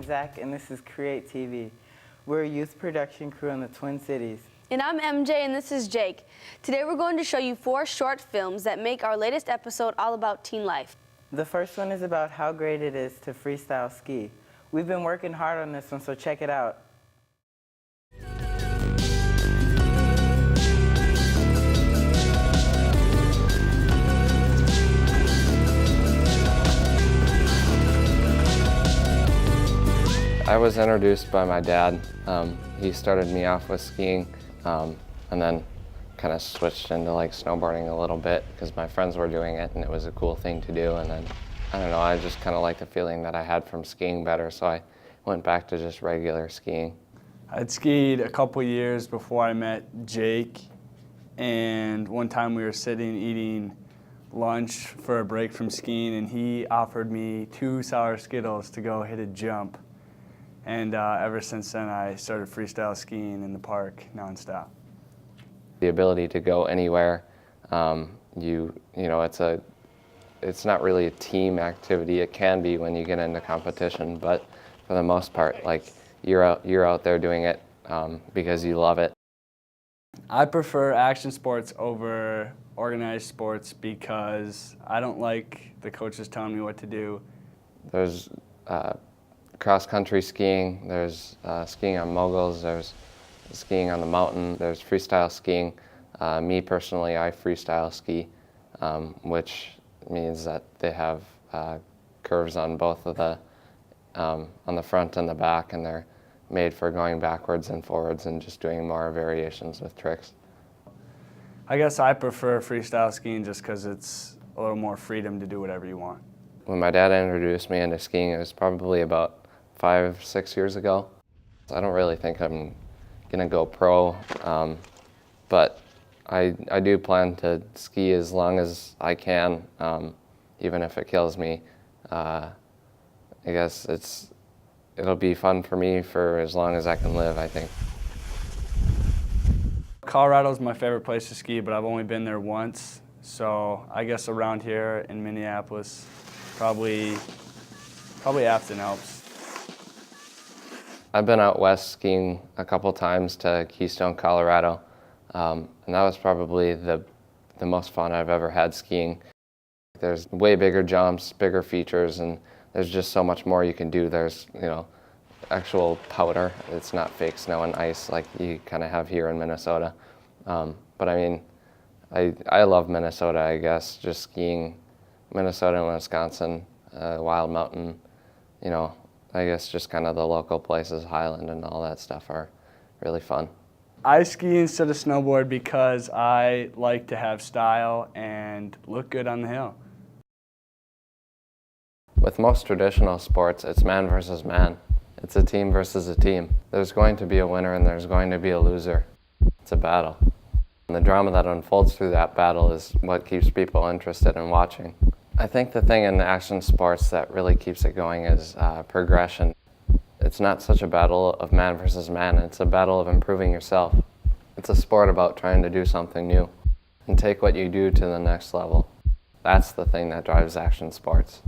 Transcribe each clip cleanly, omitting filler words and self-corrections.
Zach, and this is CreaTV. We're a youth production crew in the Twin Cities. And I'm MJ, and this is Jake. Today we're going to show you 4 short films that make our latest episode all about teen life. The first one is about how great it is to freestyle ski. We've been working hard on this one, so check it out. I was introduced by my dad. He started me off with skiing and then kind of switched into like snowboarding a little bit because my friends were doing it and it was a cool thing to do. And then, I don't know, I just kind of liked the feeling that I had from skiing better, so I went back to just regular skiing. I'd skied a couple years before I met Jake, and one time we were sitting eating lunch for a break from skiing, and he offered me 2 sour Skittles to go hit a jump. And ever since then, I started freestyle skiing in the park nonstop. The ability to go anywhere, you know, it's not really a team activity. It can be when you get into competition, but for the most part, like you're out there doing it because you love it. I prefer action sports over organized sports because I don't like the coaches telling me what to do. There's cross-country skiing, there's skiing on moguls, there's skiing on the mountain, there's freestyle skiing. Me personally, I freestyle ski, which means that they have curves on both of the, on the front and the back, and they're made for going backwards and forwards and just doing more variations with tricks. I guess I prefer freestyle skiing just because it's a little more freedom to do whatever you want. When my dad introduced me into skiing, it was probably about 5-6 years ago. I don't really think I'm gonna go pro, but I do plan to ski as long as I can, even if it kills me. I guess it'll be fun for me for as long as I can live, I think. Colorado's my favorite place to ski, but I've only been there once, so I guess around here in Minneapolis, probably Afton Alps. I've been out west skiing a couple times to Keystone, Colorado, and that was probably the most fun I've ever had skiing. There's way bigger jumps, bigger features, and there's just so much more you can do. There's, you know, actual powder. It's not fake snow and ice like you kind of have here in Minnesota. But I mean, I love Minnesota, I guess, just skiing Minnesota and Wisconsin, Wild Mountain, you know, I guess just kind of the local places, Highland and all that stuff are really fun. I ski instead of snowboard because I like to have style and look good on the hill. With most traditional sports, it's man versus man. It's a team versus a team. There's going to be a winner and there's going to be a loser. It's a battle. And the drama that unfolds through that battle is what keeps people interested in watching. I think the thing in action sports that really keeps it going is progression. It's not such a battle of man versus man, it's a battle of improving yourself. It's a sport about trying to do something new and take what you do to the next level. That's the thing that drives action sports.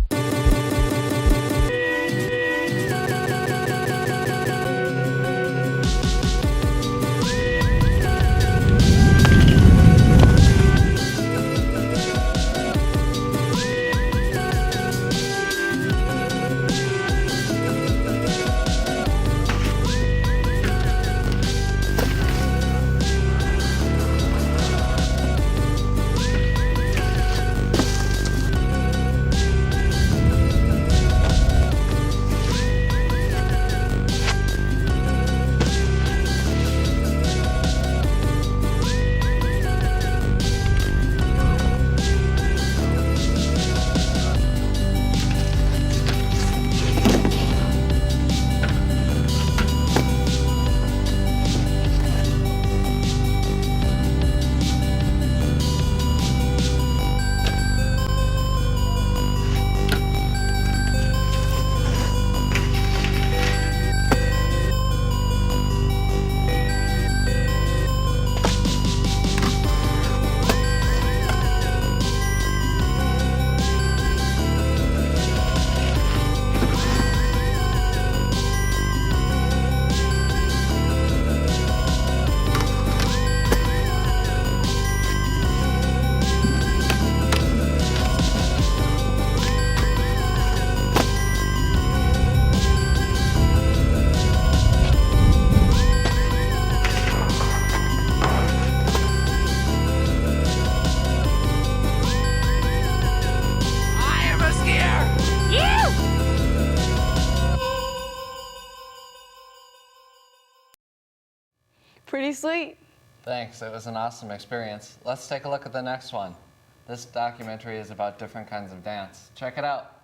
pretty sweet. Thanks, it was an awesome experience. Let's take a look at the next one. This documentary is about different kinds of dance. Check it out.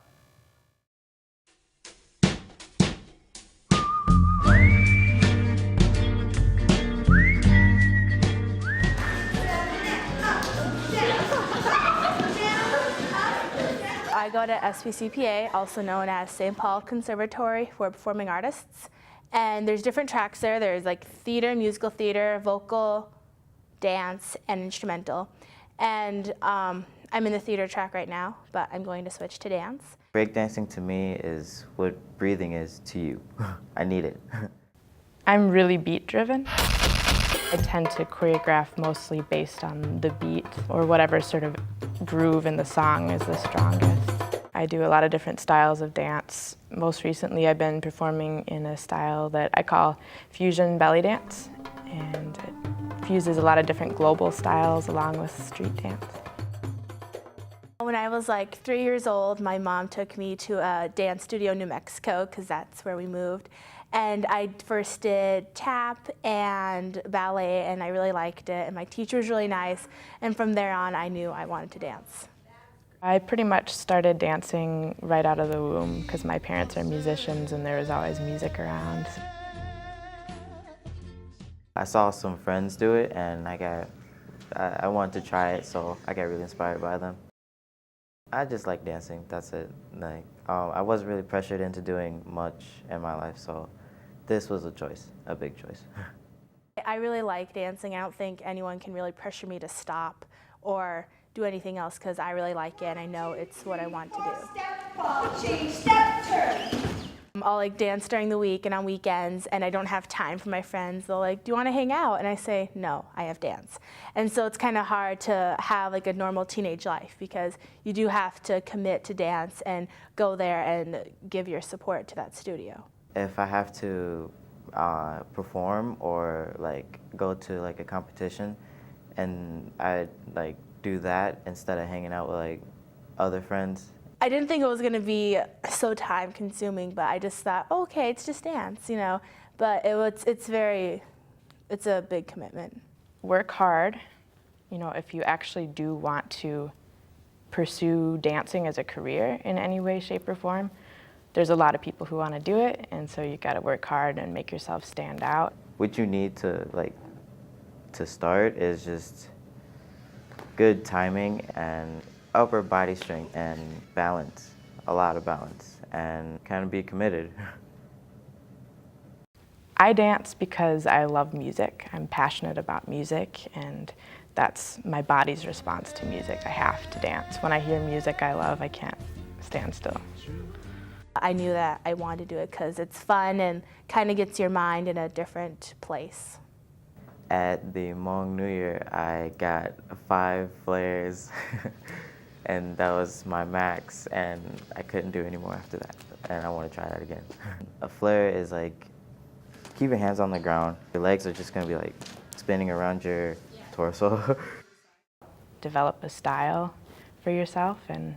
I go to SPCPA, also known as St. Paul Conservatory for Performing Artists. And there's different tracks there. There's like theater, musical theater, vocal, dance, and instrumental. And I'm in the theater track right now, but I'm going to switch to dance. Breakdancing to me is what breathing is to you. I need it. I'm really beat driven. I tend to choreograph mostly based on the beat or whatever sort of groove in the song is the strongest. I do a lot of different styles of dance. Most recently I've been performing in a style that I call fusion belly dance, and it fuses a lot of different global styles along with street dance. When I was like 3 years old, my mom took me to a dance studio in New Mexico because that's where we moved. And I first did tap and ballet, and I really liked it. And my teacher was really nice. And from there on, I knew I wanted to dance. I pretty much started dancing right out of the womb because my parents are musicians and there was always music around. I saw some friends do it, and I wanted to try it, so I got really inspired by them. I just like dancing, that's it. Like, I wasn't really pressured into doing much in my life, so this was a choice, a big choice. I really like dancing. I don't think anyone can really pressure me to stop or do anything else because I really like it and I know it's what I want to do. Step ball, change, step turn. I'll like dance during the week and on weekends, and I don't have time for my friends. They'll like, do you want to hang out? And I say, no, I have dance. And so it's kind of hard to have like a normal teenage life because you do have to commit to dance and go there and give your support to that studio. If I have to perform or like go to like a competition, and I like do that instead of hanging out with like other friends. I didn't think it was going to be so time consuming, but I just thought, oh, okay, it's just dance, you know. But it's a big commitment. Work hard, you know, if you actually do want to pursue dancing as a career in any way, shape, or form. There's a lot of people who want to do it, and so you got to work hard and make yourself stand out. What you need to start is just good timing and upper body strength and balance, a lot of balance, and kind of be committed. I dance because I love music. I'm passionate about music, and that's my body's response to music. I have to dance. When I hear music I love, I can't stand still. I knew that I wanted to do it because it's fun and kind of gets your mind in a different place. At the Hmong New Year, I got 5 flares, and that was my max, and I couldn't do any more after that, and I want to try that again. A flare is like, keep your hands on the ground. Your legs are just going to be like spinning around your torso. Develop a style for yourself and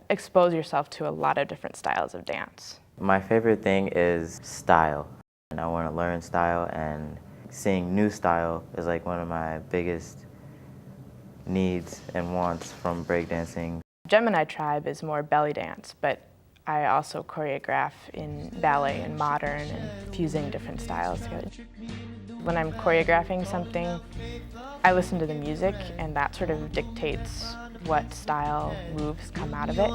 expose yourself to a lot of different styles of dance. My favorite thing is style, and I want to learn style, and seeing new style is like one of my biggest needs and wants from breakdancing. Gemini Tribe is more belly dance, but I also choreograph in ballet and modern and fusing different styles together. When I'm choreographing something, I listen to the music, and that sort of dictates what style moves come out of it.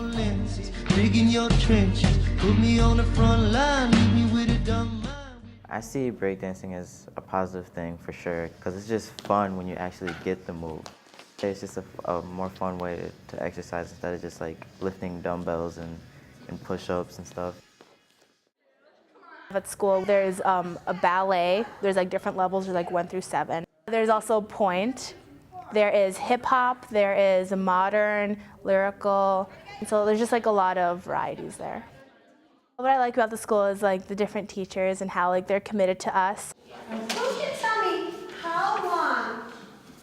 I see breakdancing as a positive thing for sure, because it's just fun when you actually get the move. It's just a more fun way to exercise instead of just like lifting dumbbells and push-ups and stuff. At school, there's a ballet. There's like different levels, there's like 1 through 7. There's also point. There is hip hop. There is modern, lyrical. And so there's just like a lot of varieties there. What I like about the school is like the different teachers and how like they're committed to us. Who can tell me how long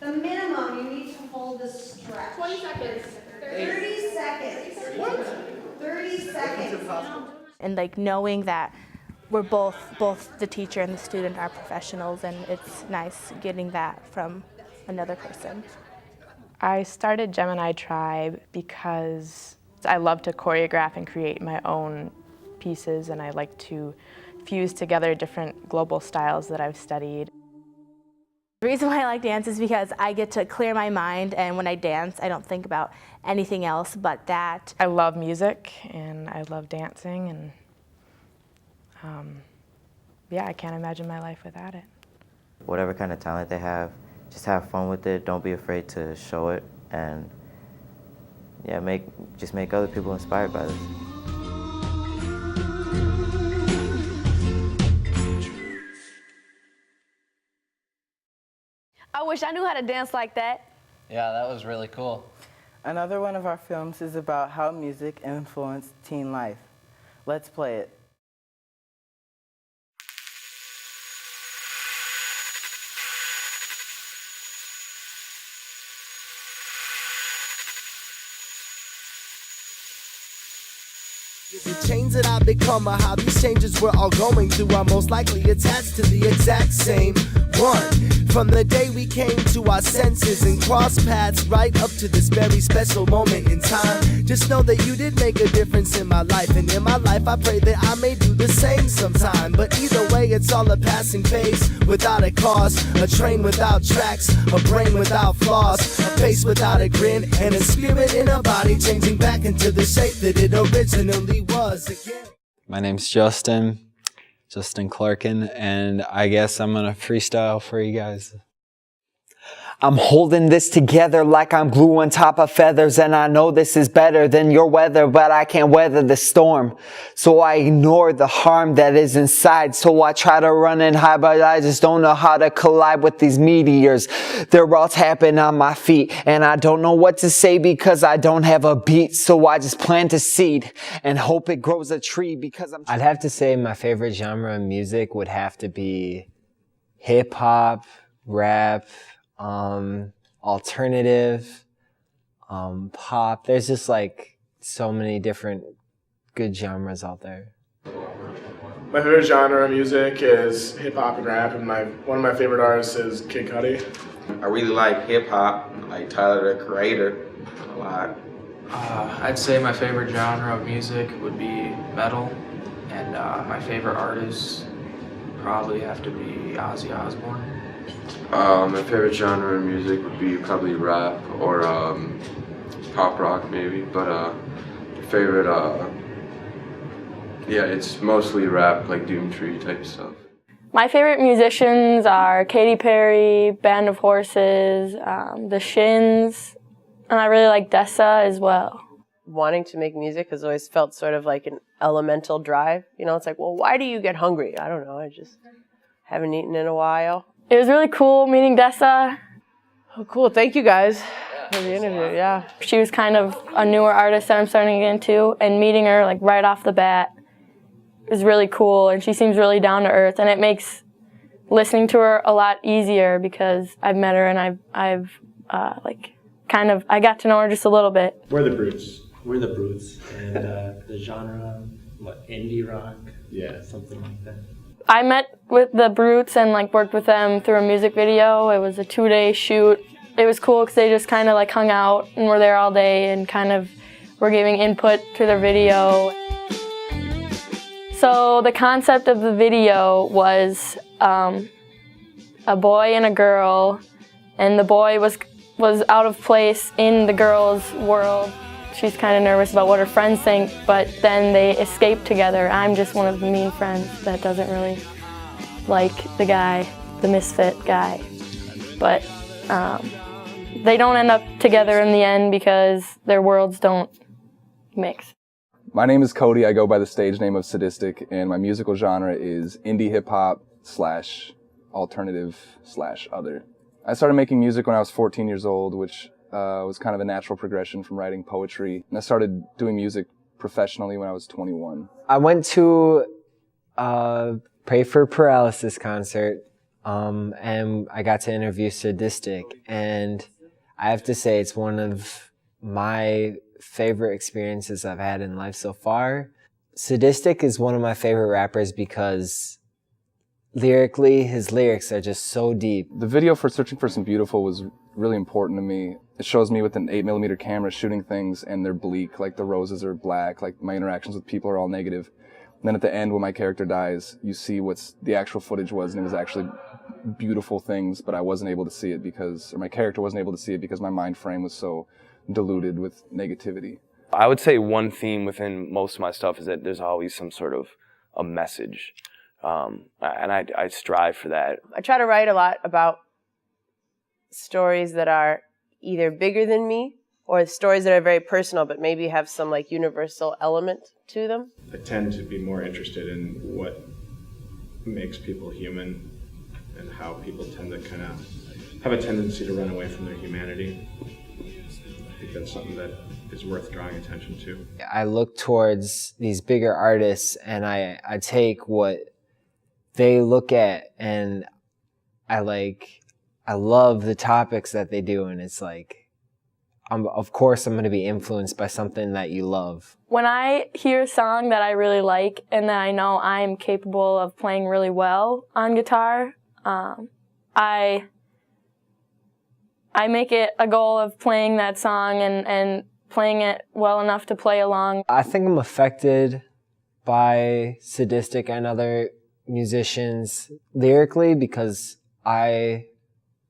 the minimum you need to hold the stretch? 20 seconds. 30 seconds. What? 30 seconds. And like knowing that we're both the teacher and the student are professionals, and it's nice getting that from another person. I started Gemini Tribe because I love to choreograph and create my own pieces, and I like to fuse together different global styles that I've studied. The reason why I like dance is because I get to clear my mind, and when I dance, I don't think about anything else but that. I love music, and I love dancing, and yeah, I can't imagine my life without it. Whatever kind of talent they have, just have fun with it. Don't be afraid to show it, and yeah, just make other people inspired by this. I wish I knew how to dance like that. Yeah, that was really cool. Another one of our films is about how music influenced teen life. Let's play it. The change that I've become or how these changes we're all going through are most likely attached to the exact same one. From the day we came to our senses and crossed paths right up to this very special moment in time. Just know that you did make a difference in my life, and in my life I pray that I may do the same sometime. But either way, it's all a passing phase without a cause. A train without tracks, a brain without flaws, a face without a grin, and a spirit in a body changing back into the shape that it originally was again. My name's Justin Clarkin, and I guess I'm gonna freestyle for you guys. I'm holding this together like I'm glue on top of feathers, and I know this is better than your weather, but I can't weather the storm. So I ignore the harm that is inside. So I try to run and hide, but I just don't know how to collide with these meteors. They're all tapping on my feet, and I don't know what to say because I don't have a beat. So I just plant a seed and hope it grows a tree because I'd have to say my favorite genre of music would have to be hip hop, rap, alternative, pop. There's just like so many different good genres out there. My favorite genre of music is hip hop and rap, and one of my favorite artists is Kid Cudi. I really like hip hop, like Tyler the Creator a lot. I'd say my favorite genre of music would be metal, and my favorite artists probably have to be Ozzy Osbourne. My favorite genre of music would be probably rap or pop rock maybe, but favorite, yeah, it's mostly rap, like Doomtree type stuff. My favorite musicians are Katy Perry, Band of Horses, The Shins, and I really like Dessa as well. Wanting to make music has always felt sort of like an elemental drive. You know, it's like, well, why do you get hungry? I don't know, I just haven't eaten in a while. It was really cool meeting Dessa. Oh, cool. Thank you guys for the interview. Yeah. She was kind of a newer artist that I'm starting to get into, and meeting her like right off the bat is really cool, and she seems really down to earth, and it makes listening to her a lot easier because I've met her and I've I got to know her just a little bit. We're the Brutes. We're the Brutes, and the genre, indie rock? Yeah, something like that. I met with the Brutes and worked with them through a music video. It was a 2-day shoot. It was cool because they just kind of hung out and were there all day and kind of were giving input to their video. So the concept of the video was a boy and a girl, and the boy was out of place in the girl's world. She's kind of nervous about what her friends think, but then they escape together. I'm just one of the mean friends that doesn't really like the guy, the misfit guy. But they don't end up together in the end because their worlds don't mix. My name is Cody. I go by the stage name of Sadistic, and my musical genre is indie hip-hop / alternative / other. I started making music when I was 14 years old, which was kind of a natural progression from writing poetry. And I started doing music professionally when I was 21. I went to a Pray for Paralysis concert, and I got to interview Sadistic. And I have to say it's one of my favorite experiences I've had in life so far. Sadistic is one of my favorite rappers because lyrically, his lyrics are just so deep. The video for Searching for Some Beautiful was really important to me. It shows me with an 8mm camera shooting things and they're bleak, like the roses are black, like my interactions with people are all negative. And then at the end when my character dies, you see what's the actual footage was, and it was actually beautiful things, but I wasn't able to see it because, or my character wasn't able to see it because my mind frame was so diluted with negativity. I would say one theme within most of my stuff is that there's always some sort of a message. And I strive for that. I try to write a lot about stories that are either bigger than me or stories that are very personal but maybe have some like universal element to them. I tend to be more interested in what makes people human and how people tend to kind of have a tendency to run away from their humanity. I think that's something that is worth drawing attention to. I look towards these bigger artists and I take what they look at and I love the topics that they do, and it's like, of course I'm going to be influenced by something that you love. When I hear a song that I really like and that I know I'm capable of playing really well on guitar, I make it a goal of playing that song and playing it well enough to play along. I think I'm affected by Sadistic and other musicians lyrically because I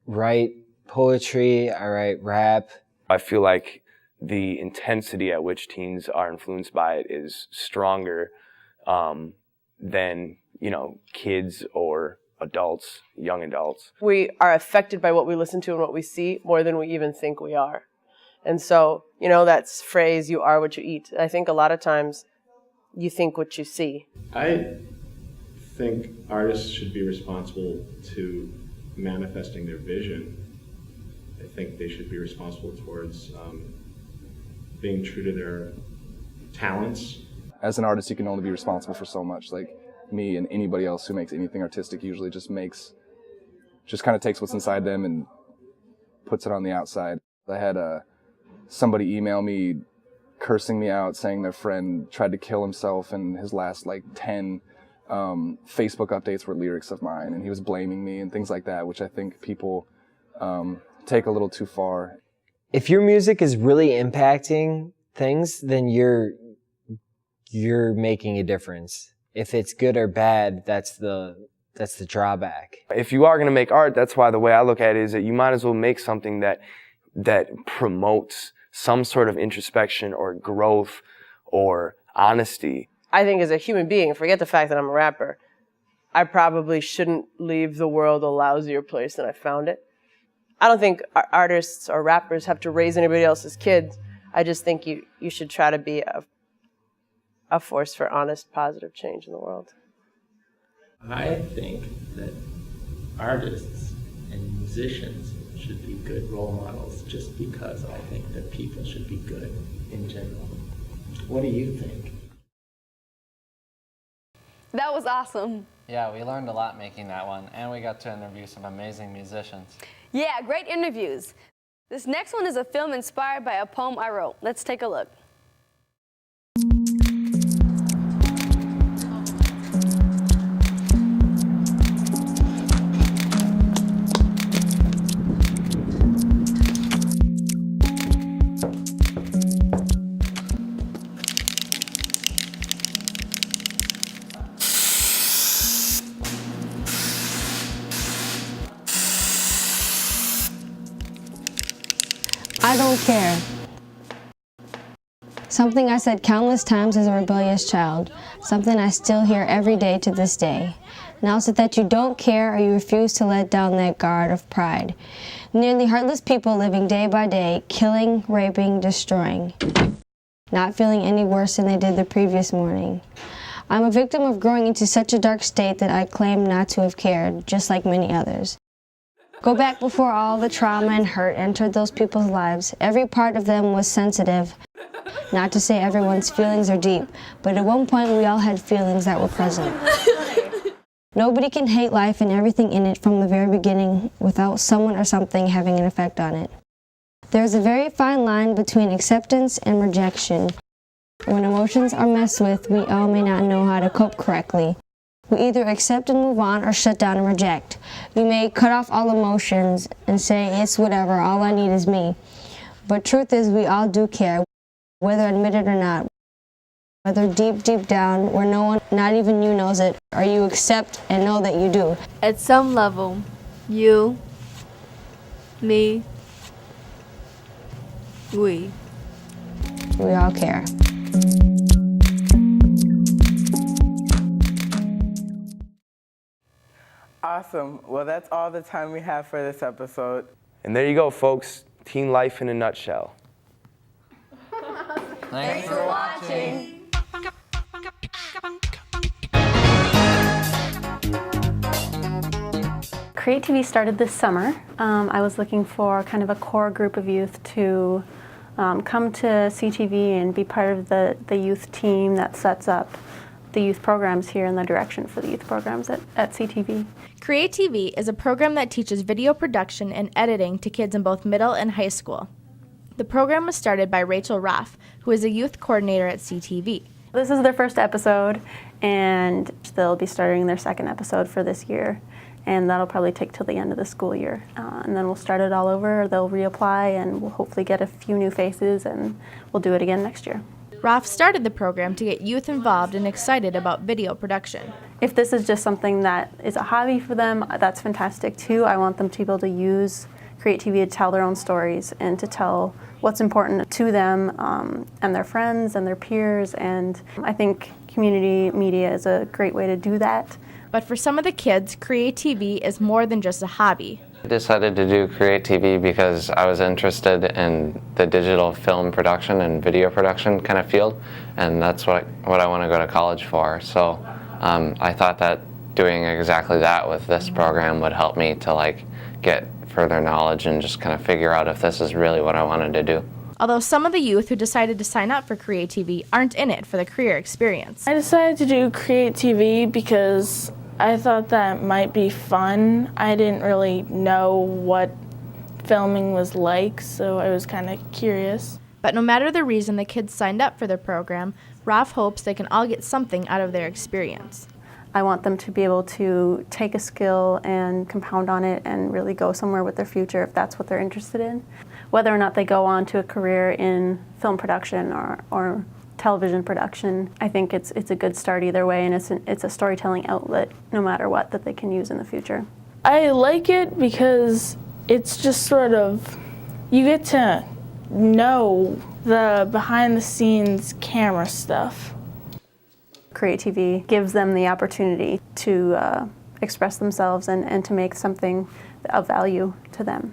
write poetry, I write rap. I feel like the intensity at which teens are influenced by it is stronger than, you know, kids or adults, young adults. We are affected by what we listen to and what we see more than we even think we are. And so, you know, that phrase, you are what you eat. I think a lot of times you think what you see. I think artists should be responsible to manifesting their vision. I think they should be responsible towards being true to their talents. As an artist, you can only be responsible for so much. Like me and anybody else who makes anything artistic usually just kind of takes what's inside them and puts it on the outside. I had somebody email me cursing me out, saying their friend tried to kill himself and his last like 10 Facebook updates were lyrics of mine, and he was blaming me and things like that, which I think people take a little too far. If your music is really impacting things, then you're making a difference. If it's good or bad, that's the drawback. If you are going to make art, that's why the way I look at it is that you might as well make something that promotes some sort of introspection or growth or honesty. I think as a human being, forget the fact that I'm a rapper, I probably shouldn't leave the world a lousier place than I found it. I don't think artists or rappers have to raise anybody else's kids. I just think you should try to be a force for honest, positive change in the world. I think that artists and musicians should be good role models just because I think that people should be good in general. What do you think? That was awesome. Yeah, we learned a lot making that one, and we got to interview some amazing musicians. Yeah, great interviews. This next one is a film inspired by a poem I wrote. Let's take a look. I don't care. Something I said countless times as a rebellious child. Something I still hear every day to this day. Now is it that you don't care or you refuse to let down that guard of pride? Nearly heartless people living day by day, killing, raping, destroying. Not feeling any worse than they did the previous morning. I'm a victim of growing into such a dark state that I claim not to have cared, just like many others. Go back before all the trauma and hurt entered those people's lives. Every part of them was sensitive. Not to say everyone's feelings are deep, but at one point we all had feelings that were present. Nobody can hate life and everything in it from the very beginning without someone or something having an effect on it. There's a very fine line between acceptance and rejection. When emotions emotions are messed with, we all may not know how to cope correctly. We either accept and move on or shut down and reject. We may cut off all emotions and say, it's whatever, all I need is me. But truth is, we all do care, whether admitted or not. Whether deep down, where no one, not even you, knows it, or you accept and know that you do. At some level, you, me, we all care. Awesome. Well, that's all the time we have for this episode. And there you go, folks. Teen life in a nutshell. Thanks for watching. CreaTV started this summer. I was looking for kind of a core group of youth to come to CTV and be part of the youth team that sets up the youth programs here and the direction for the youth programs at CTV. CreaTV is a program that teaches video production and editing to kids in both middle and high school. The program was started by Rachel Roth, who is a youth coordinator at CTV. This is their first episode, and they'll be starting their second episode for this year. And that'll probably take till the end of the school year. And then we'll start it all over, they'll reapply, and we'll hopefully get a few new faces, and we'll do it again next year. Roth started the program to get youth involved and excited about video production. If this is just something that is a hobby for them, that's fantastic too. I want them to be able to use CreaTV to tell their own stories and to tell what's important to them and their friends and their peers. And I think community media is a great way to do that. But for some of the kids, CreaTV is more than just a hobby. I decided to do CreaTV because I was interested in the digital film production and video production kind of field, and that's what I want to go to college for. So I thought that doing exactly that with this program would help me to get further knowledge and just kind of figure out if this is really what I wanted to do. Although some of the youth who decided to sign up for CreaTV aren't in it for the career experience. I decided to do CreaTV because I thought that might be fun. I didn't really know what filming was like, so I was kind of curious. But no matter the reason the kids signed up for the program, Roth hopes they can all get something out of their experience. I want them to be able to take a skill and compound on it and really go somewhere with their future if that's what they're interested in. Whether or not they go on to a career in film production or television production, I think it's a good start either way, and it's a storytelling outlet no matter what that they can use in the future. I like it because it's just sort of, you get to know the behind the scenes camera stuff. CreaTV gives them the opportunity to express themselves and to make something of value to them.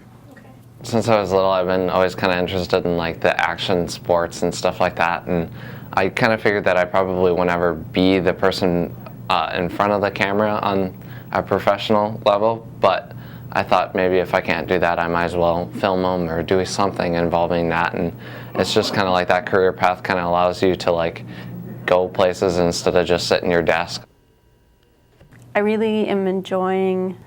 Since I was little, I've been always kind of interested in the action sports and stuff like that, and I kind of figured that I probably would never be the person in front of the camera on a professional level, but I thought maybe if I can't do that, I might as well film them or do something involving that, and it's just kind of like that career path kind of allows you to go places instead of just sit in your desk. I really am enjoying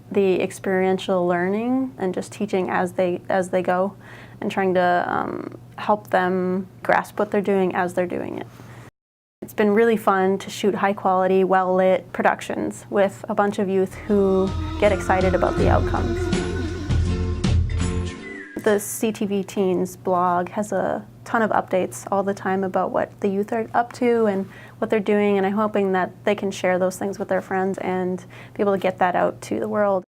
the experiential learning and just teaching as they go and trying to help them grasp what they're doing as they're doing it. It's been really fun to shoot high quality, well-lit productions with a bunch of youth who get excited about the outcomes. The CTV Teens blog has a ton of updates all the time about what the youth are up to and what they're doing, and I'm hoping that they can share those things with their friends and be able to get that out to the world.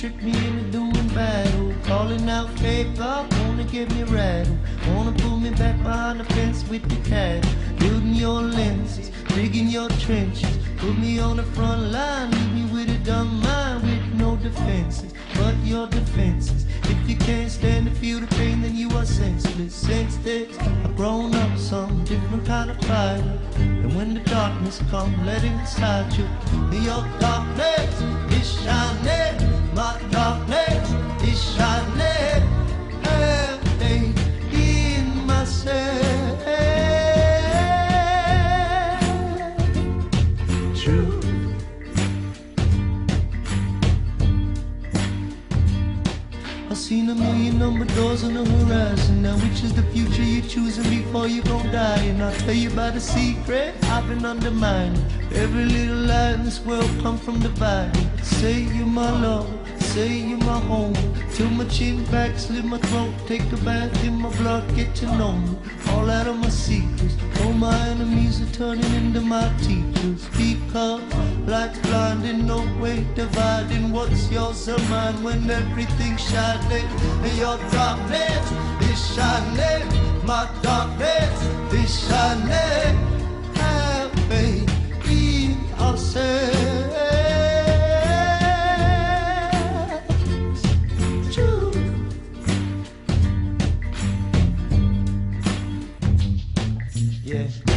trick me into doing battle. Calling out paper, wanna get me rattled. Wanna pull me back behind the fence with the cat. Building your lenses, digging your trenches. Put me on the front line, leave me with a dumb mind with no defenses. But your defenses, if you can't stand to feel the pain, then you are senseless. Since this, I've grown up some different kind of fighter. And when the darkness comes, let it inside you. Your darkness is shining, my darkness is shining. Everything in myself. True. I've seen a million number doors on the horizon. Now which is the future you're choosing before you gon' die? And I'll tell you about a secret I've been undermining. Every little lie in this world come from dividing. Say you're my love, say you're my home. Till my chin back, slit my throat. Take a bath in my blood, get to know me. All out of my secrets. All my enemies are turning into my teachers. Because life's blinding, no way dividing. What's yours or mine when everything's shining? And your darkness is shining. My darkness is shining. Have faith in ourselves. True. Yeah.